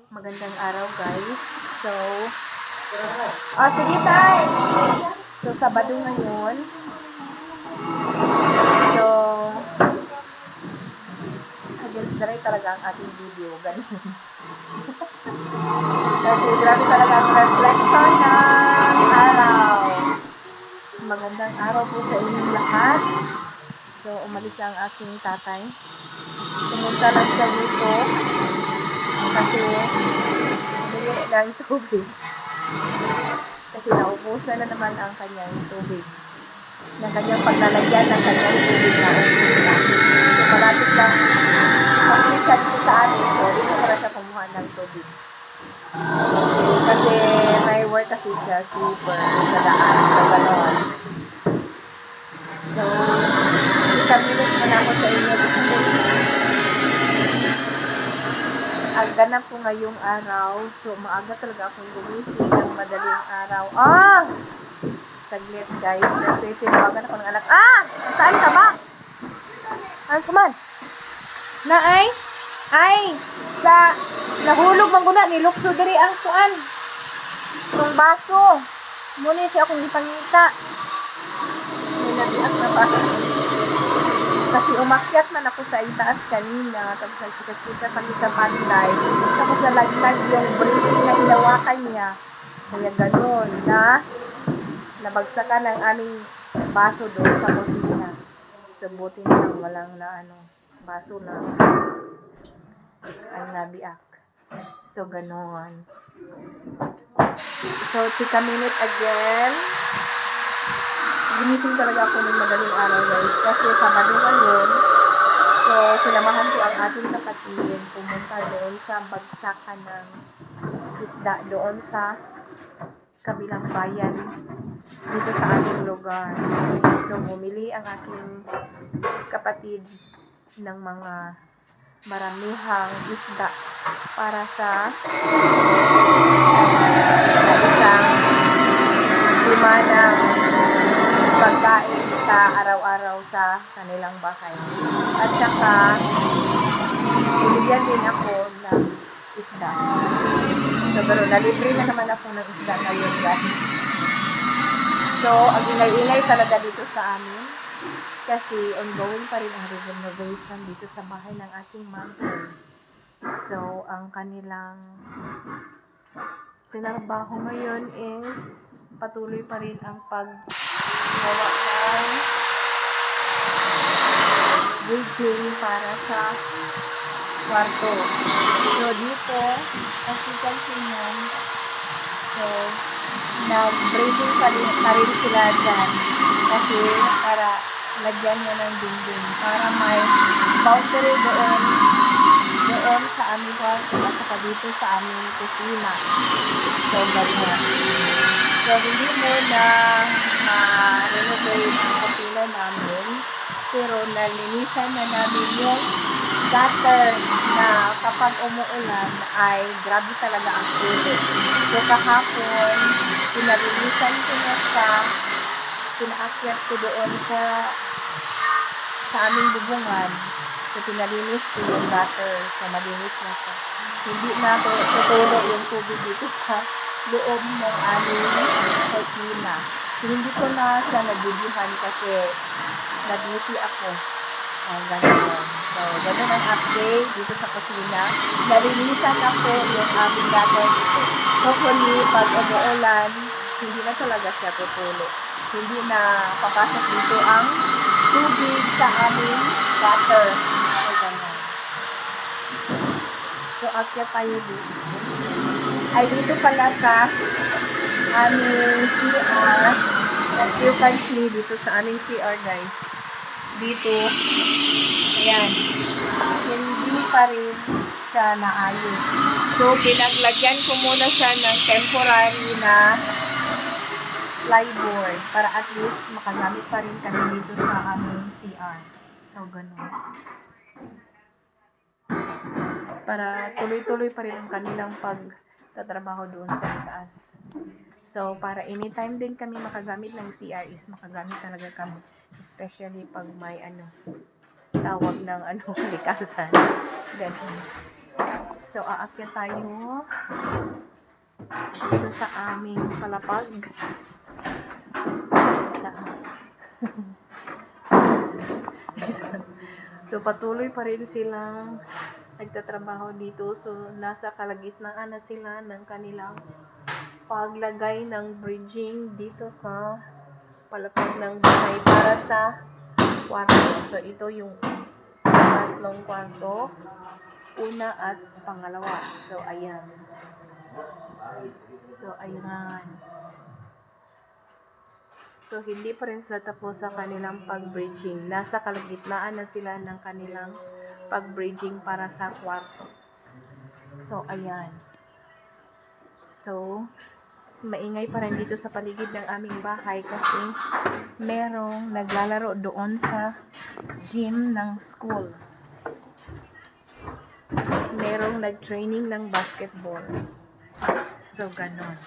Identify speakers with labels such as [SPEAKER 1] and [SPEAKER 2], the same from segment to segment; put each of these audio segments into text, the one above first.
[SPEAKER 1] Magandang araw guys. So, sige tay. So, Sabado ngayon. So, against the right talaga ang ating video. Ganun. Kasi grabe talaga ang reflection ng araw. Magandang araw po sa inyong lahat. So, umalis na ang aking tatay. Pumunta lang siya dito. Kasi, bumili ng tubig. Kasi naubusan na naman ang kanyang tubig. Ng kanyang paglalagyan ng kanyang tubig na ubus na. So, malapit lang mag-uwi siya dito sa amin. So, dito para siya kumuha ng tubig. Kasi may work kasi siya, super, sa daan. So, gano'n. So, isang minute mo na ako sa inyo. Ang ganap ko ngayong araw. So, maaga talaga akong gumising ng madaling araw. Saglit guys. Kasi tinawagan ako ng anak. Saan ka ba? Ano suman? Ay, sa nahulog man guna ni Lukso diri ang kuan. Itong baso. Muna siya akong ipangita. May nabiak na baso. Kasi umakyat man ako sa itaas kanina. Tapos nagkita kami sa panday. Tapos nalaglag yung bracing na hinawakan niya. Kaya ganun na nabagsakan ng aming baso doon sa kusina. So buti na lang walang baso na ang nabiak. So ganun. So chika minute again. Ginising talaga ako ng madaling araw guys. Kasi Sabado ngayon. So sinamahan ko ang ating kapatid. Pumunta doon sa bagsakan ng isda doon sa kabilang bayan dito sa ating lugar. So bumili ang aking kapatid ng mga maramihang isda para sa isang simanang pagkain sa araw-araw sa kanilang bahay. At saka binigyan din ako ng isda. So pero nalibre na naman ako ng isda ngayon guys. So ang ingay-ingay talaga dito sa amin kasi ongoing pa rin ang renovation dito sa bahay ng ating mother. So ang kanilang tinarbaho ngayon is patuloy pa rin ang paggawa ng bridging para sa kwarto. So dito, as you can see nyo, so nag-bridging pa rin sila dyan kasi para lagyan niya ng dingding para may boundary doon sa aming kwarto at saka dito sa aming kusina. So ganyan. So hindi mo na ma-renovate ang kusina namin pero nalinisan na namin yung gutter na kapag umuulan ay grabe talaga ang ulit. So kahapon pinalinisan ko na pinaakyat ko doon sa aming bubungan. So pinalinis ko yung gutter. So malinis na siya. Hindi na tutulo yung tubig dito sa loob ng aming kusina. So hindi ko na siya nagigihan kasi nag-busy ako. Ganun. So ganun ang update dito sa kusina. Nalinisan ako yung aming gutter dito. Hopefully pag umuulan, hindi na talaga siya tutulo. Hindi na papasok dito ang tubig sa aming gutter. So, ganun. So, akyat tayo dito. Ay, dito pala sa aming CR. As you can see, dito sa aming CR, guys. Dito. Ayan. Hindi pa rin siya naayos. So, pinaglagyan ko muna siya ng temporary na plyboard para at least makagamit pa rin kami dito sa aming CR. So, ganun. Para tuloy-tuloy pa rin ang kanilang pagtatrabaho doon sa itaas. So, para anytime din kami makagamit ng CR is makagamit talaga kami. Especially pag may tawag ng kalikasan. Ganun. So, aakyat tayo dito sa aming palapag. So, patuloy pa rin silang nagtatrabaho dito. So, nasa kalagitnaan na sila ng kanilang paglagay ng bridging dito sa palapag ng bahay para sa kwarto. So, ito yung tatlong kwarto. Una at pangalawa. So, ayan. So, ayan. So, hindi pa rin sila tapos sa kanilang pag-bridging. Nasa kalagitnaan na sila ng kanilang pag-bridging para sa kwarto. So, ayan. So, maingay pa rin dito sa paligid ng aming bahay kasi merong naglalaro doon sa gym ng school. Merong nag-training ng basketball. So, ganon.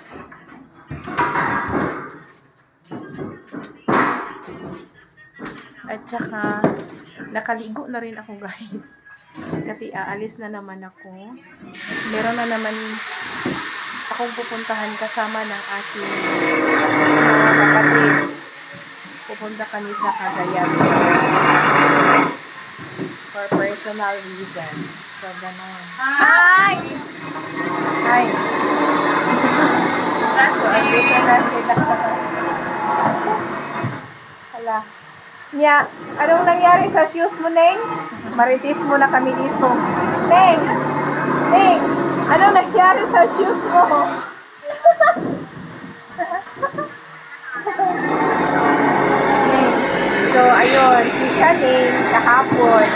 [SPEAKER 1] At saka, nakaligo na rin ako, guys. Kasi aalis na naman ako. Meron na naman akong pupuntahan kasama ng aking mga kapatid. Pupunta kami sa Cagayan for personal reason. So, ganon. Hi! Hi! So, andito na sila. Hala. Nya, anong nangyari sa shoes mo, Neng? Maritis mo na kami dito. Neng! Neng! Anong nangyari sa shoes mo? So, ayun, si Shanning, kahapon,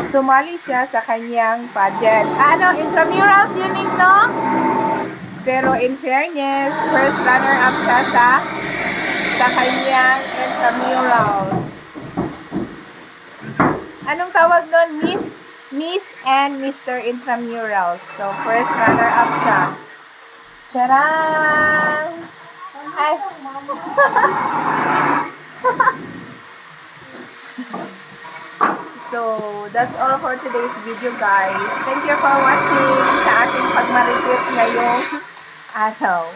[SPEAKER 1] sumali siya sa kanyang pageant. Ano, intramurals yun, no? Pero in fairness, first runner-up siya sa kanyang intramurals. Anong tawag doon? Miss and Mr. Intramurals. So, first runner-up siya. Tcharam! Ay! So, that's all for today's video, guys. Thank you for watching sa ating pagmarites ngayong araw.